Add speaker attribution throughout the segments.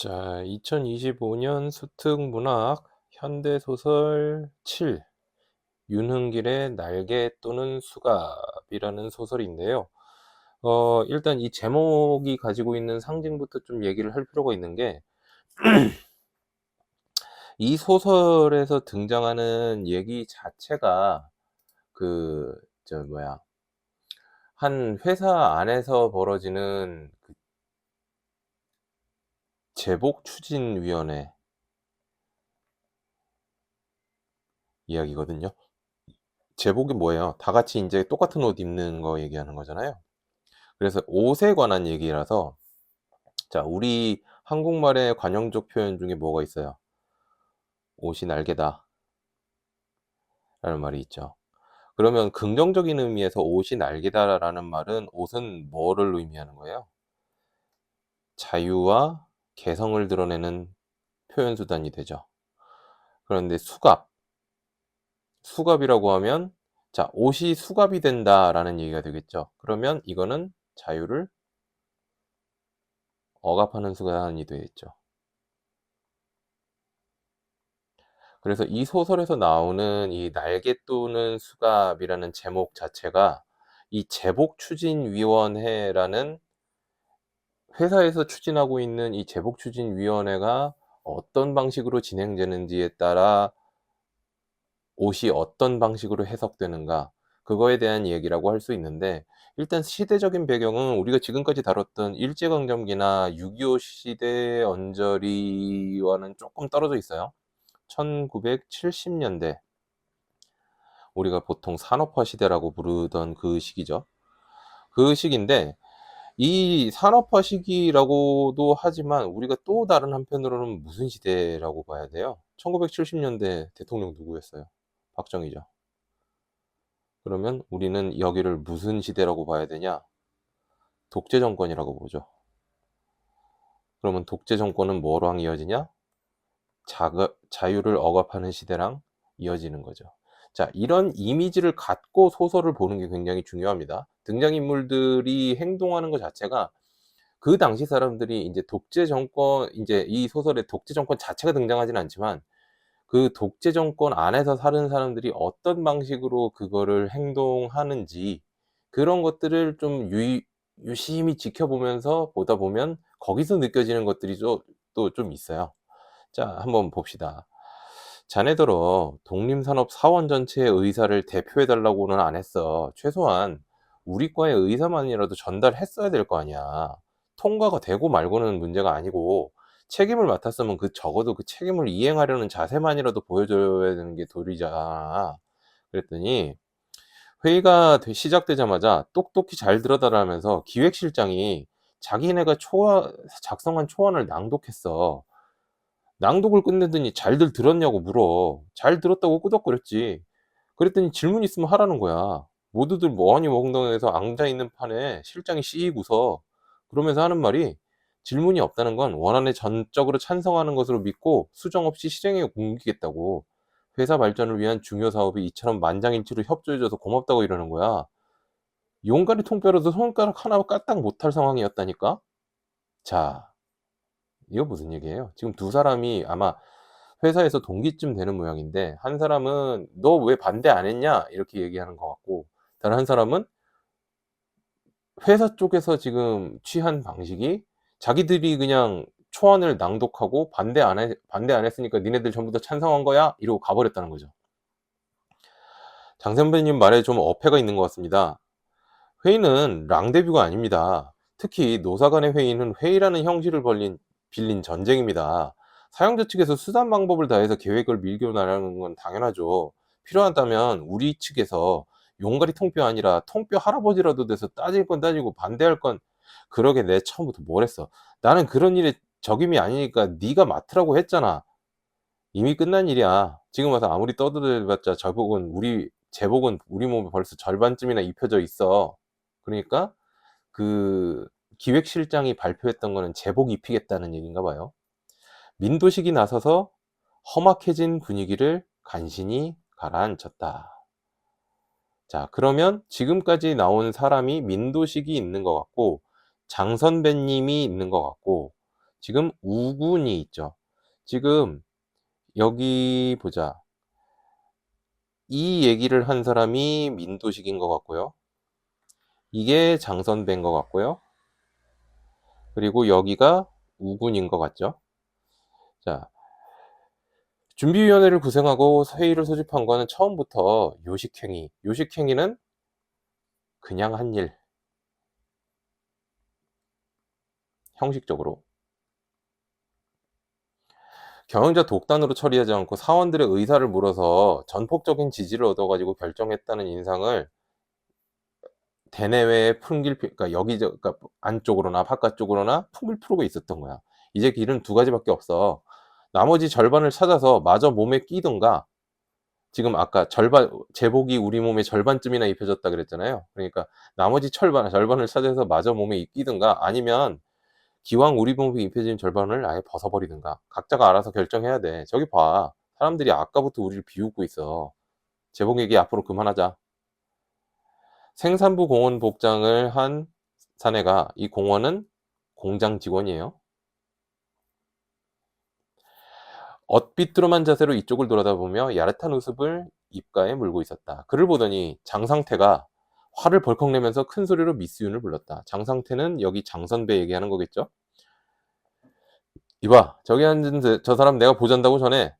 Speaker 1: 자, 2025년 수특문학 현대소설 7 윤흥길의 날개 또는 수갑이라는 소설인데요. 일단 이 제목이 가지고 있는 상징부터 좀 얘기를 할 필요가 있는 게, 이 소설에서 등장하는 얘기 자체가 그 저 뭐야 한 회사 안에서 벌어지는 그 제복추진위원회 이야기거든요. 제복이 뭐예요? 다 같이 인제 똑같은 옷 입는 거 얘기하는 거잖아요. 그래서 옷에 관한 얘기라서, 자, 우리 한국말의 관용적 표현 중에 뭐가 있어요? "옷이 날개다." 라는 말이 있죠. 그러면 긍정적인 의미에서 "옷이 날개다."라는 말은, 옷은 뭐를 의미하는 거예요? 자유와 개성을 드러내는 표현 수단이 되죠. 그런데 수갑이라고 하면, 자, "옷이 수갑이 된다."라는 얘기가 되겠죠. 그러면 이거는 자유를 억압하는 수단이 되겠죠. 그래서 이 소설에서 나오는 이 날개 또는 수갑이라는 제목 자체가, 이 제복추진위원회라는 회사에서 추진하고 있는 이 제복추진위원회가 어떤 방식으로 진행되는지에 따라 옷이 어떤 방식으로 해석되는가, 그거에 대한 얘기라고 할 수 있는데, 일단 시대적인 배경은 우리가 지금까지 다뤘던 일제강점기나 6.25 시대 언저리와는 쪼끔 떨어져 있어요. 1970년대, 우리가 보통 산업화 시대라고 부르던 그 시기죠. 그 시기인데, 이 산업화 시기라고도 하지만 우리가 또 다른 한편으로는 무슨 시대라고 봐야 돼요? 1970년대 대통령 누구였어요? 박정희죠. 그러면 우리는 여기를 무슨 시대라고 봐야 되냐? 독재 정권이라고 보죠. 그러면 독재 정권은 뭐랑 이어지냐? 자유를 억압하는 시대랑 이어지는 거죠. 자, 이런 이미지를 갖고 소설을 보는 게 굉장히 중요합니다. 등장인물들이 행동하는 것 자체가, 그 당시 사람들이 인제 독재 정권, 인제 이 소설에 독재 정권 자체가 등장하지는 않지만 그 독재 정권 안에서 사는 사람들이 어떤 방식으로 그거를 행동하는지, 그런 것들을 좀 유심히 지켜보면서 보다 보면 거기서 느껴지는 것들이 또 좀 있어요. 자, 한번 봅시다. "자네더러 독립산업 사원 전체의 의사를 대표해 달라고는 안 했어. 최소한 우리 과의 의사만이라도 전달했어야 될 거 아니야. 통과가 되고 말고는 문제가 아니고, 책임을 맡았으면 적어도 그 책임을 이행하려는 자세만이라도 보여줘야 되는 게 도리잖아." 그랬더니, 회의가 시작되자마자 똑똑히 잘 들어 달라면서 기획실장이 자기네가 작성한 초안을 낭독했어. 낭독을 끝내더니 "잘들 들었냐."고 물어. 잘 들었다고 끄덕거렸지. 그랬더니 질문 있으면 하라는 거야. 모두들 멍하니 멍덩해서 앉아 있는 판에 실장이 씩 웃어. 그러면서 하는 말이, 질문이 없다는 건 원안에 전적으로 찬성하는 것으로 믿고 수정 없이 실행에 옮기겠다고. 회사 발전을 위한 중요 사업이 이처럼 만장일치로 협조해 줘서 고맙다고 이러는 거야. 용가리 통뼈로도 손가락 하나 까딱 못할 상황이었다니까. 자, 이거 무슨 얘기예요? 지금 두 사람이 아마 회사에서 동기쯤 되는 모양인데, 한 사람은 "너 왜 반대 안 했냐?" 이렇게 얘기하는 것 같고, 다른 한 사람은 회사 쪽에서 지금 취한 방식이, 자기들이 그냥 초안을 낭독하고 "반대 안 했으니까 니네들 전부 다 찬성한 거야?" 이러고 가 버렸다는 거죠. 장 선배님 말에 좀 어폐가 있는 것 같습니다. 회의는 랑데뷰가 아닙니다. 특히 노사 간의 회의는 회의라는 형식을 빌린 전쟁입니다. 사용자 측에서 수단 방법을 다해서 계획을 밀고 나가는 건 당연하죠. 필요하다면 우리 측에서 용가리 통뼈 아니라 통뼈 할아버지라도 돼서 따질 건 따지고 반대할 건, 그러게 내 처음부터 뭘 했어. 나는 그런 일에 적임이 아니니까 네가 맡으라고 했잖아. 이미 끝난 일이야. 지금 와서 아무리 떠들어봤자 제복은 우리 몸에 벌써 절반쯤이나 입혀져 있어. 그러니까 그 기획실장이 발표했던 거는 제복 입히겠다는 얘기인가 봐요. 민도식이 나서서 험악해진 분위기를 간신히 가라앉혔다. 자, 그러면 지금까지 나온 사람이 민도식이 있는 것 같고, 장 선배님이 있는 것 같고, 지금 우군이 있죠. 지금 여기 보자. 이 얘기를 한 사람이 민도식인 것 같고요. 이게 장선배인 것 같고요. 그리고 여기가 우군인 것 같죠. 자, 준비위원회를 구성하고 회의를 소집한 거는 처음부터 요식행위. 요식행위는 그냥 한 일. 형식적으로. 경영자 독단으로 처리하지 않고 사원들의 의사를 물어서 전폭적인 지지를 얻어가지고 결정했다는 인상을 대내외에 그러니까 그러니까 안쪽으로나 바깥쪽으로나 풍길 필요가 있었던 거야. 이제 길은 두 가지밖에 없어. 나머지 절반을 찾아서 마저 몸에 끼든가, 지금 아까 제복이 우리 몸의 절반쯤이나 입혀졌다 그랬잖아요. 그러니까 나머지 절반을 찾아서 마저 몸에 끼든가, 아니면 기왕 우리 몸에 입혀진 절반을 아예 벗어버리든가, 각자가 알아서 결정해야 돼. 저기 봐. 사람들이 아까부터 우리를 비웃고 있어. 제복 얘기 앞으로 그만하자. 생산부 공원 복장을 한 사내가, 이 공원은 공장 직원이에요. 엇비뚤어만 자세로 이쪽을 돌아다보며 야릇한 웃음을 입가에 물고 있었다. 그를 보더니 장상태가 화를 벌컥 내면서 큰 소리로 미스윤을 불렀다. 장상태는 여기 장선배 얘기하는 거겠죠? 이봐, 저기 앉은 저 사람 내가 보잔다고 전해.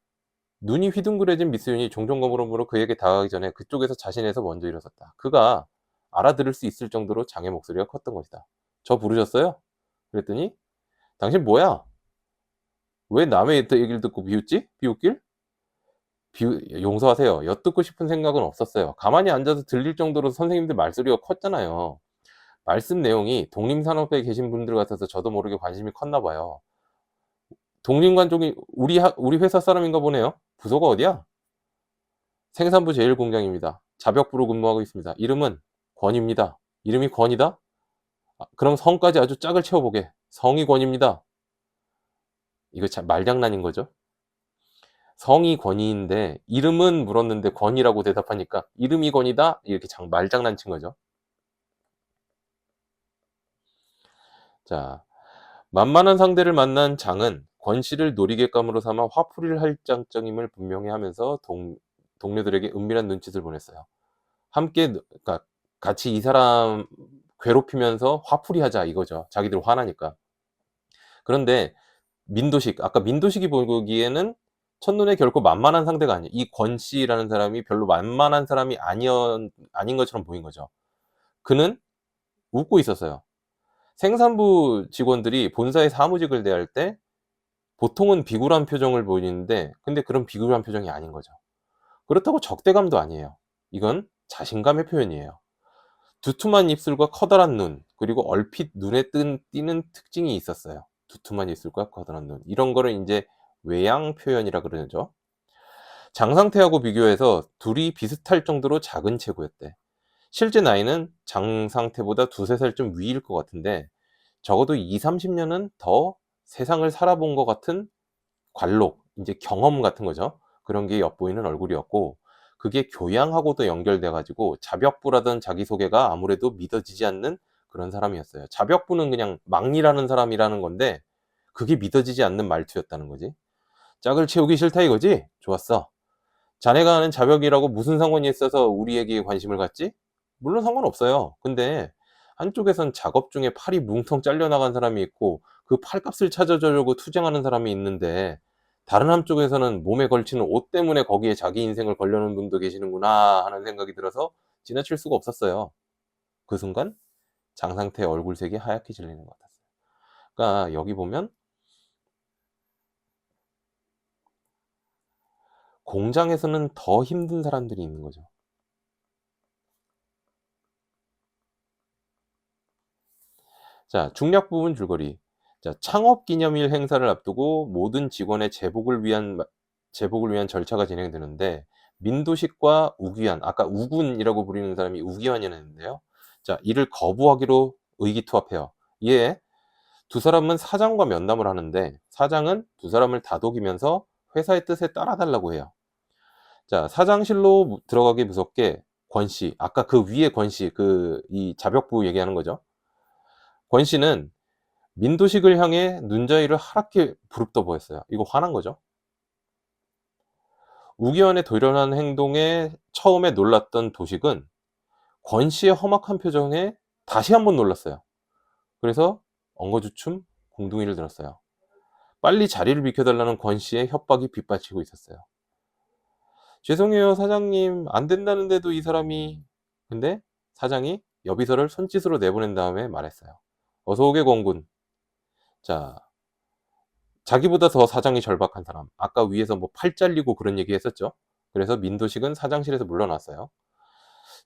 Speaker 1: 눈이 휘둥그레진 미스윤이 종종거물음으로 그에게 다가가기 전에 그쪽에서 자신에서 먼저 일어섰다. 그가 알아들을 수 있을 정도로 장의 목소리가 컸던 것이다. 저 부르셨어요? 그랬더니 당신 뭐야? 왜 남의 얘기를 듣고 비웃지? 비웃길? 용서하세요. 엿듣고 싶은 생각은 없었어요. 가만히 앉아서 들릴 정도로 선생님들 말소리가 컸잖아요. 말씀 내용이 독립산업에 계신 분들 같아서 저도 모르게 관심이 컸나 봐요. 독립관 쪽이 우리 회사 사람인가 보네요. 부서가 어디야? 생산부 제1공장입니다. 자벽부로 근무하고 있습니다. 이름은 권입니다. 이름이 권이다? 그럼 성까지 아주 짝을 채워보게. 성이 권입니다. 이거 참 말장난인 거죠. 성이 권이인데 이름은 물었는데 권이라고 대답하니까 이름이 권이다? 이렇게 말장난친 거죠. 자, 만만한 상대를 만난 장은 권 씨를 놀이객감으로 삼아 화풀이를 할 장정임을 분명히 하면서 동료들에게 은밀한 눈짓을 보냈어요. 함께 그러니까 같이 이 사람 괴롭히면서 화풀이하자 이거죠. 자기들 화나니까. 그런데 아까 민도식이 보기에는 첫눈에 결코 만만한 상대가 아니에요. 이 권 씨라는 사람이 별로 만만한 사람이 아닌 것처럼 보인 거죠. 그는 웃고 있었어요. 생산부 직원들이 본사의 사무직을 대할 때 보통은 비굴한 표정을 보이는데, 근데 그런 비굴한 표정이 아닌 거죠. 그렇다고 적대감도 아니에요. 이건 자신감의 표현이에요. 두툼한 입술과 커다란 눈, 그리고 얼핏 눈에 띄는 특징이 있었어요. 두툼한 입술과 커다란 눈. 이런 거를 이제 외양 표현이라 그러죠. 장상태하고 비교해서 둘이 비슷할 정도로 작은 체구였대. 실제 나이는 장상태보다 두세 살쯤 위일 것 같은데, 적어도 20-30년은 더 세상을 살아본 것 같은 관록, 이제 경험 같은 거죠. 그런 게 엿보이는 얼굴이었고, 그게 교양하고도 연결돼 가지고 자벽부라던 자기소개가 아무래도 믿어지지 않는 그런 사람이었어요. 자벽부는 그냥 막리라는 사람이라는 건데 그게 믿어지지 않는 말투였다는 거지. 짝을 채우기 싫다 이거지? 좋았어. 자네가 하는 자벽이라고 무슨 상관이 있어서 우리 얘기에 관심을 갖지? 물론 상관없어요. 근데 한쪽에선 작업 중에 팔이 뭉텅 잘려나간 사람이 있고 그 팔값을 찾아주려고 투쟁하는 사람이 있는데, 다른 한쪽에서는 몸에 걸치는 옷 때문에 거기에 자기 인생을 걸려는 분도 계시는구나 하는 생각이 들어서 지나칠 수가 없었어요. 그 순간 장상태의 얼굴색이 하얗게 질리는 것 같았어요. 그러니까 여기 보면 공장에서는 더 힘든 사람들이 있는 거죠. 자, 중략 부분 줄거리. 자, 창업기념일 행사를 앞두고 모든 직원의 제복을 위한 절차가 진행되는데, 민도식과 우기환, 아까 우군이라고 부르는 사람이 우기환이었는데요. 자, 이를 거부하기로 의기투합해요. 이에 두 사람은 사장과 면담을 하는데, 사장은 두 사람을 다독이면서 회사의 뜻에 따라달라고 해요. 자, 사장실로 들어가기 무섭게 권 씨, 아까 그 위에 권 씨, 이 자벽부 얘기하는 거죠. 권 씨는 민도식을 향해 눈자위를 하얗게 부릅떠 보였어요. 이거 화난 거죠. 우기환의 도련한 행동에 처음에 놀랐던 도식은 권 씨의 험악한 표정에 다시 한번 놀랐어요. 그래서 엉거주춤 공둥이를 들었어요. 빨리 자리를 비켜달라는 권 씨의 협박이 빗받치고 있었어요. 죄송해요 사장님, 안 된다는데도 이 사람이. 근데 사장이 여비서를 손짓으로 내보낸 다음에 말했어요. 어서 오게 권군. 자, 자기보다 더 사장이 절박한 사람, 아까 위에서 뭐 팔 잘리고 그런 얘기 했었죠. 그래서 민도식은 사장실에서 물러났어요.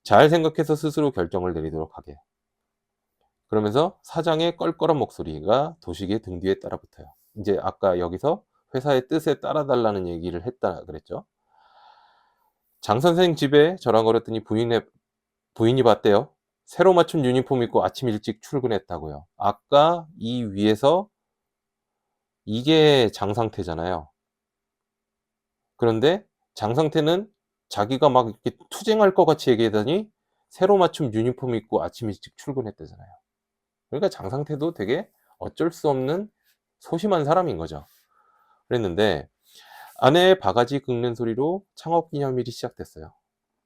Speaker 1: 잘 생각해서 스스로 결정을 내리도록 하게. 그러면서 사장의 껄껄한 목소리가 도식의 등 뒤에 따라붙어요. 이제 아까 여기서 회사의 뜻에 따라달라는 얘기를 했다 그랬죠. 장 선생 집에 전화 걸었더니 부인이 봤대요. 새로 맞춘 유니폼 입고 아침 일찍 출근했다고요. 아까 이 위에서 이게 장 상태잖아요. 그런데 장 상태는 자기가 막 이렇게 투쟁할 것 같이 얘기하더니 새로 맞춘 유니폼 입고 아침 일찍 출근했다잖아요. 그러니까 장 상태도 되게 어쩔 수 없는 소심한 사람인 거죠. 그랬는데 아내의 바가지 긁는 소리로 창업기념일이 시작됐어요.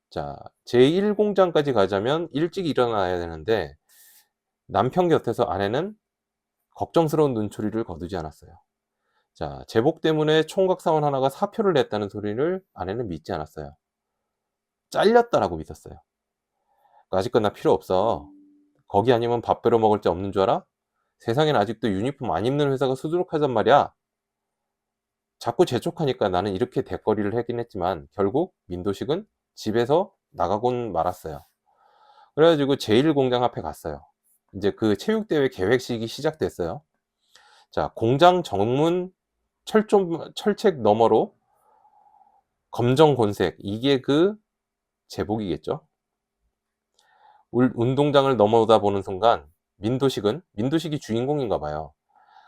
Speaker 1: 자, 제1공장까지 가자면 일찍 일어나야 되는데 남편 곁에서 아내는 걱정스러운 눈초리를 거두지 않았어요. 자, 제복 때문에 총각 사원 하나가 사표를 냈다는 소리를 아내는 믿지 않았어요. 잘렸다라고 믿었어요. 아직껏 나 필요 없어. 거기 아니면 밥 배러 먹을 데 없는 줄 알아? 세상엔 아직도 유니폼 안 입는 회사가 수두룩하단 말이야. 자꾸 재촉하니까 나는 이렇게 대거리를 하긴 했지만 결국 민도식은 집에서 나가곤 말았어요. 그래가지고 제1공장 앞에 갔어요. 이제 그 체육대회 계획식이 시작됐어요. 자, 공장 정문 철책 너머로 검정 곤색, 이게 그 제복이겠죠. 운동장을 넘어오다 보는 순간 민도식이 주인공인가 봐요.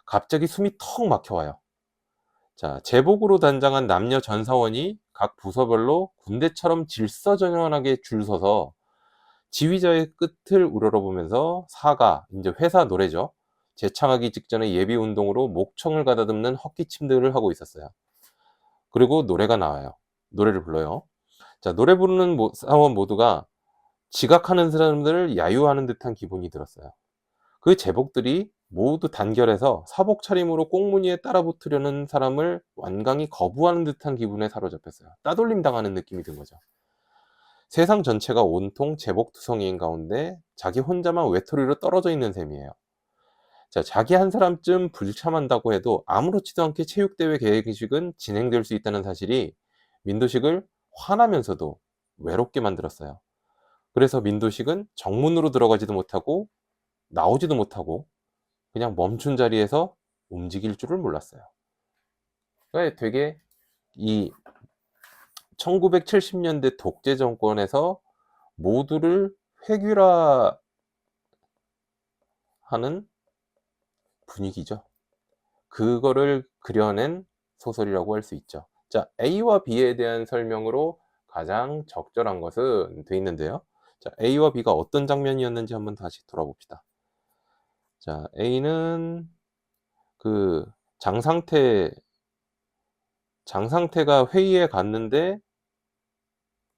Speaker 1: 갑자기 숨이 턱 막혀와요. 자, 제복으로 단장한 남녀 전사원이 각 부서별로 군대처럼 질서정연하게 줄 서서 지휘자의 끝을 우러러보면서 사가, 이제 회사 노래죠. 재창하기 직전의 예비 운동으로 목청을 가다듬는 헛기침들을 하고 있었어요. 그리고 노래가 나와요. 노래를 불러요. 자, 노래 부르는 사원 모두가 지각하는 사람들을 야유하는 듯한 기분이 들었어요. 그 제복들이 모두 단결해서 사복 차림으로 꽁무니에 따라붙으려는 사람을 완강히 거부하는 듯한 기분에 사로잡혔어요. 따돌림 당하는 느낌이 든 거죠. 세상 전체가 온통 제복투성이인 가운데 자기 혼자만 외톨이로 떨어져 있는 셈이에요. 자, 자기 한 사람쯤 불참한다고 해도 아무렇지도 않게 체육대회 계획식은 진행될 수 있다는 사실이 민도식을 화나면서도 외롭게 만들었어요. 그래서 민도식은 정문으로 들어가지도 못하고 나오지도 못하고 그냥 멈춘 자리에서 움직일 줄을 몰랐어요. 그러니까 되게 이 1970년대 독재 정권에서 모두를 획일화하는 분위기죠. 그거를 그려낸 소설이라고 할 수 있죠. 자, A와 B에 대한 설명으로 가장 적절한 것은 돼 있는데요. 자, A와 B가 어떤 장면이었는지 한번 다시 돌아봅시다. 자, A는 그 장상태가 회의에 갔는데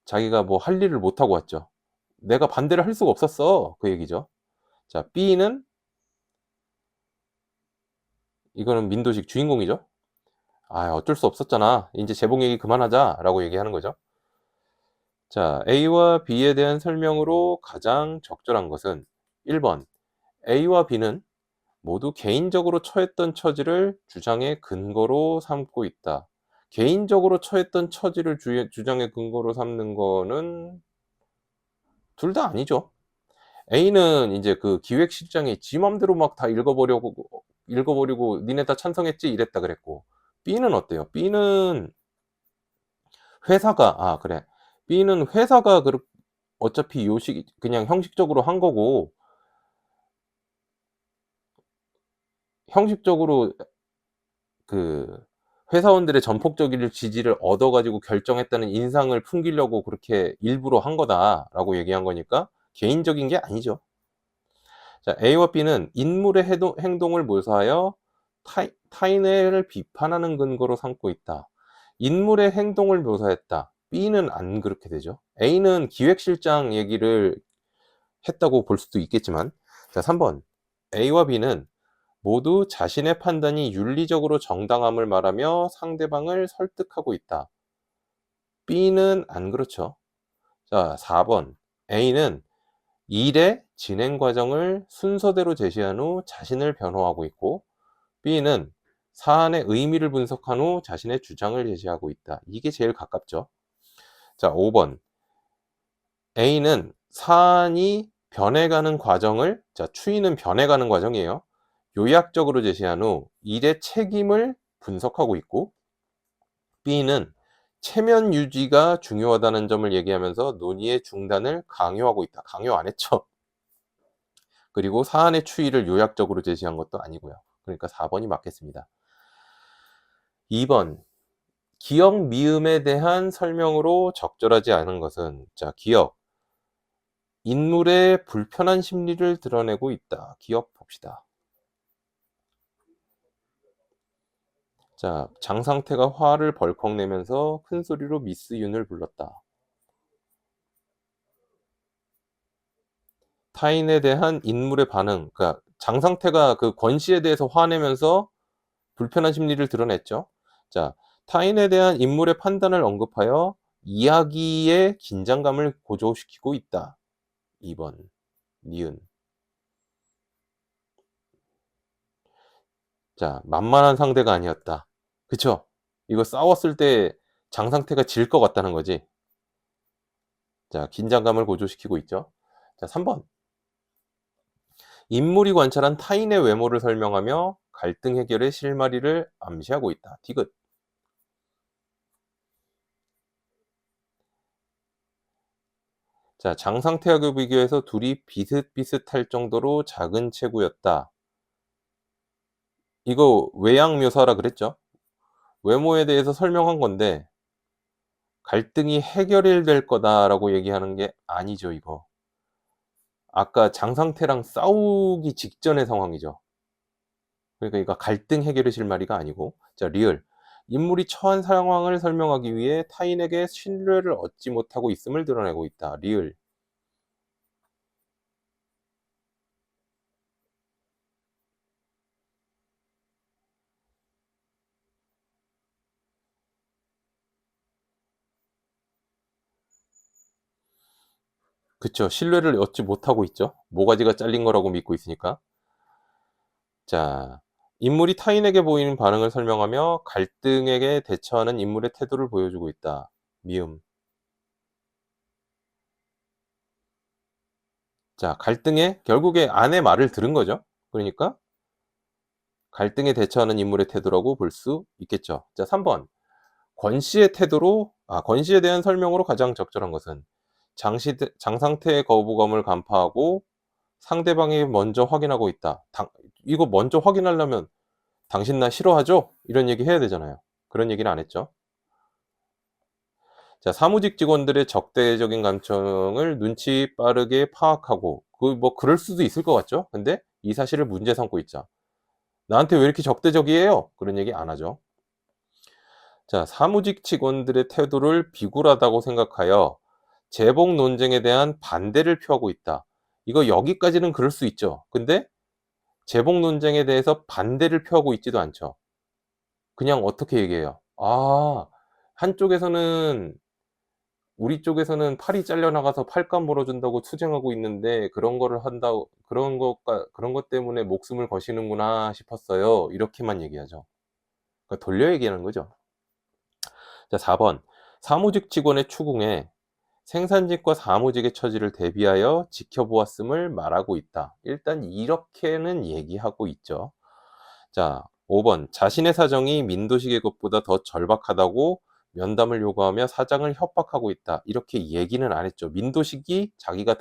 Speaker 1: 자기가 뭐 할 일을 못하고 왔죠. 내가 반대를 할 수가 없었어. 그 얘기죠. 자, B는 이거는 민도식 주인공이죠. 아, 어쩔 수 없었잖아. 이제 재봉 얘기 그만하자 라고 얘기하는 거죠. 자, A와 B에 대한 설명으로 가장 적절한 것은 1번, A와 B는 모두 개인적으로 처했던 처지를 주장의 근거로 삼고 있다. 개인적으로 처했던 처지를 주장의 근거로 삼는 거는 둘 다 아니죠. A는 이제 그 기획실장이 지 맘대로 막 다 읽어버리고 니네 다 찬성했지 이랬다 그랬고, B는 어때요? B는 그래. B는 회사가 어차피 그냥 형식적으로 한 거고, 형식적으로 그 회사원들의 전폭적인 지지를 얻어가지고 결정했다는 인상을 풍기려고 그렇게 일부러 한 거다라고 얘기한 거니까 개인적인 게 아니죠. 자, A와 B는 인물의 행동을 묘사하여 타인을 비판하는 근거로 삼고 있다. 인물의 행동을 묘사했다. B는 안 그렇게 되죠. A는 기획실장 얘기를 했다고 볼 수도 있겠지만, 자, 3번. A와 B는 모두 자신의 판단이 윤리적으로 정당함을 말하며 상대방을 설득하고 있다. B는 안 그렇죠. 자, 4번. A는 일의 진행 과정을 순서대로 제시한 후 자신을 변호하고 있고, B는 사안의 의미를 분석한 후 자신의 주장을 제시하고 있다. 이게 제일 가깝죠. 자, 5번. A는 사안이 변해가는 과정을, 자, 추이는 변해가는 과정이에요. 요약적으로 제시한 후 일의 책임을 분석하고 있고, B는 체면 유지가 중요하다는 점을 얘기하면서 논의의 중단을 강요하고 있다. 강요 안 했죠. 그리고 사안의 추이를 요약적으로 제시한 것도 아니고요. 그러니까 4번이 맞겠습니다. 2번. 기억 미음에 대한 설명으로 적절하지 않은 것은, 자, 기억. 인물의 불편한 심리를 드러내고 있다. 기억 봅시다. 자, 장상태가 화를 벌컥 내면서 큰 소리로 미스 윤을 불렀다. 타인에 대한 인물의 반응, 그러니까 장상태가 그 권 씨에 대해서 화내면서 불편한 심리를 드러냈죠. 자, 타인에 대한 인물의 판단을 언급하여 이야기의 긴장감을 고조시키고 있다. 2번 니은. 자, 만만한 상대가 아니었다. 그쵸? 이거 싸웠을 때 장상태가 질 것 같다는 거지. 자, 긴장감을 고조시키고 있죠. 자, 3번. 인물이 관찰한 타인의 외모를 설명하며 갈등 해결의 실마리를 암시하고 있다. 디귿. 자, 장상태하고 비교해서 둘이 비슷비슷할 정도로 작은 체구였다. 이거 외양 묘사라 그랬죠? 외모에 대해서 설명한 건데 갈등이 해결이 될 거다라고 얘기하는 게 아니죠, 이거. 아까 장상태랑 싸우기 직전의 상황이죠. 그러니까 이거 갈등 해결의 실마리가 아니고, 자, 리을. 인물이 처한 상황을 설명하기 위해 타인에게 신뢰를 얻지 못하고 있음을 드러내고 있다. 리을. 그쵸. 신뢰를 얻지 못하고 있죠. 모가지가 잘린 거라고 믿고 있으니까. 자, 인물이 타인에게 보이는 반응을 설명하며 갈등에게 대처하는 인물의 태도를 보여주고 있다. 미음. 자, 갈등에 결국에 아내 말을 들은 거죠. 그러니까 갈등에 대처하는 인물의 태도라고 볼 수 있겠죠. 자, 3번. 권 씨에 대한 설명으로 가장 적절한 것은 장상태의 거부감을 간파하고 상대방이 먼저 확인하고 있다. 이거 먼저 확인하려면 당신 나 싫어하죠? 이런 얘기 해야 되잖아요. 그런 얘기는 안 했죠. 자, 사무직 직원들의 적대적인 감정을 눈치 빠르게 파악하고, 뭐 그럴 수도 있을 것 같죠? 근데 이 사실을 문제 삼고 있자. 나한테 왜 이렇게 적대적이에요? 그런 얘기 안 하죠. 자, 사무직 직원들의 태도를 비굴하다고 생각하여 재봉 논쟁에 대한 반대를 표하고 있다. 이거 여기까지는 그럴 수 있죠. 근데 재봉 논쟁에 대해서 반대를 표하고 있지도 않죠. 그냥 어떻게 얘기해요? 아, 한쪽에서는 우리 쪽에서는 팔이 잘려나가서 팔감 물어준다고 투쟁하고 있는데 그런 거를 한다고 그런 것 때문에 목숨을 거시는구나 싶었어요. 이렇게만 얘기하죠. 그러니까 돌려 얘기하는 거죠. 자, 4번. 사무직 직원의 추궁에 생산직과 사무직의 처지를 대비하여 지켜보았음을 말하고 있다. 일단 이렇게는 얘기하고 있죠. 자, 5번. 자신의 사정이 민도식의 것보다 더 절박하다고 면담을 요구하며 사장을 협박하고 있다. 이렇게 얘기는 안 했죠. 민도식이 자기가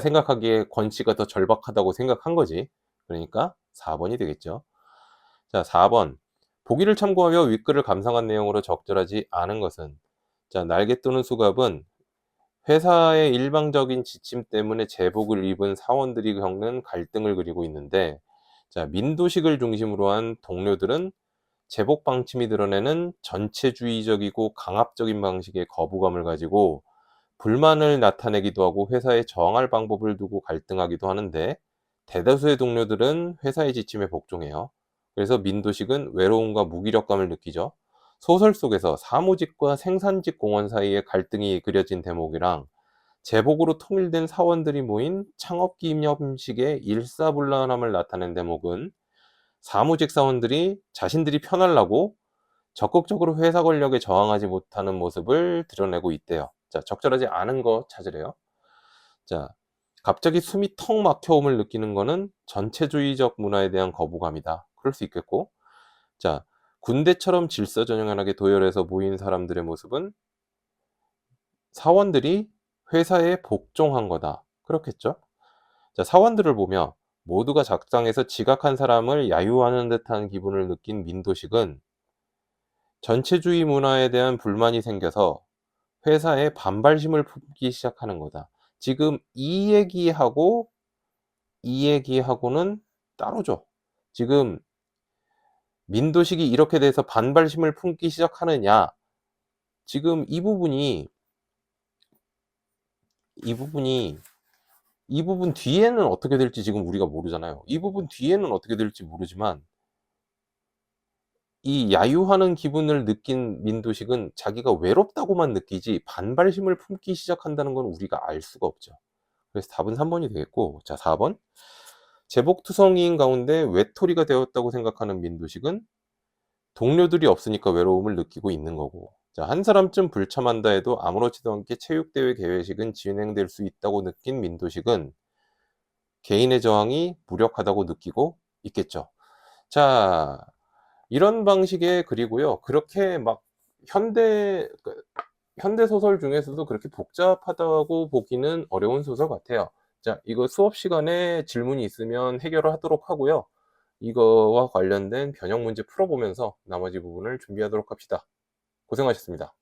Speaker 1: 생각하기에 권 씨가 더 절박하다고 생각한 거지. 그러니까 4번이 되겠죠. 자, 4번. 보기를 참고하며 윗글을 감상한 내용으로 적절하지 않은 것은, 자, 날개 또는 수갑은 회사의 일방적인 지침 때문에 제복을 입은 사원들이 겪는 갈등을 그리고 있는데, 자, 민도식을 중심으로 한 동료들은 제복 방침이 드러내는 전체주의적이고 강압적인 방식의 거부감을 가지고 불만을 나타내기도 하고 회사에 저항할 방법을 두고 갈등하기도 하는데, 대다수의 동료들은 회사의 지침에 복종해요. 그래서 민도식은 외로움과 무기력감을 느끼죠. 소설 속에서 사무직과 생산직 공원 사이의 갈등이 그려진 대목이랑 제복으로 통일된 사원들이 모인 창업기념식의 일사불란함을 나타낸 대목은 사무직 사원들이 자신들이 편하려고 적극적으로 회사 권력에 저항하지 못하는 모습을 드러내고 있대요. 자, 적절하지 않은 거 찾으래요. 자, 갑자기 숨이 턱 막혀옴을 느끼는 거는 전체주의적 문화에 대한 거부감이다. 그럴 수 있겠고, 자, 군대처럼 질서정연하게 도열해서 모인 사람들의 모습은 사원들이 회사에 복종한 거다. 그렇겠죠? 자, 사원들을 보며 모두가 작당해서 지각한 사람을 야유하는 듯한 기분을 느낀 민도식은 전체주의 문화에 대한 불만이 생겨서 회사에 반발심을 품기 시작하는 거다. 지금 이 얘기하고는 따로죠. 지금 민도식이 이렇게 돼서 반발심을 품기 시작하느냐. 지금 이 부분이 이 부분 뒤에는 어떻게 될지 지금 우리가 모르잖아요. 이 부분 뒤에는 어떻게 될지 모르지만 이 야유하는 기분을 느낀 민도식은 자기가 외롭다고만 느끼지 반발심을 품기 시작한다는 건 우리가 알 수가 없죠. 그래서 답은 3번이 되겠고, 자, 4번. 제복투성이인 가운데 외톨이가 되었다고 생각하는 민도식은 동료들이 없으니까 외로움을 느끼고 있는 거고, 자, 한 사람쯤 불참한다 해도 아무렇지도 않게 체육대회 개회식은 진행될 수 있다고 느낀 민도식은 개인의 저항이 무력하다고 느끼고 있겠죠. 자, 이런 방식의 글이고요. 그렇게 막 현대 소설 중에서도 그렇게 복잡하다고 보기는 어려운 소설 같아요. 자, 이거 수업 시간에 질문이 있으면 해결을 하도록 하고요. 이거와 관련된 변형 문제 풀어보면서 나머지 부분을 준비하도록 합시다. 고생하셨습니다.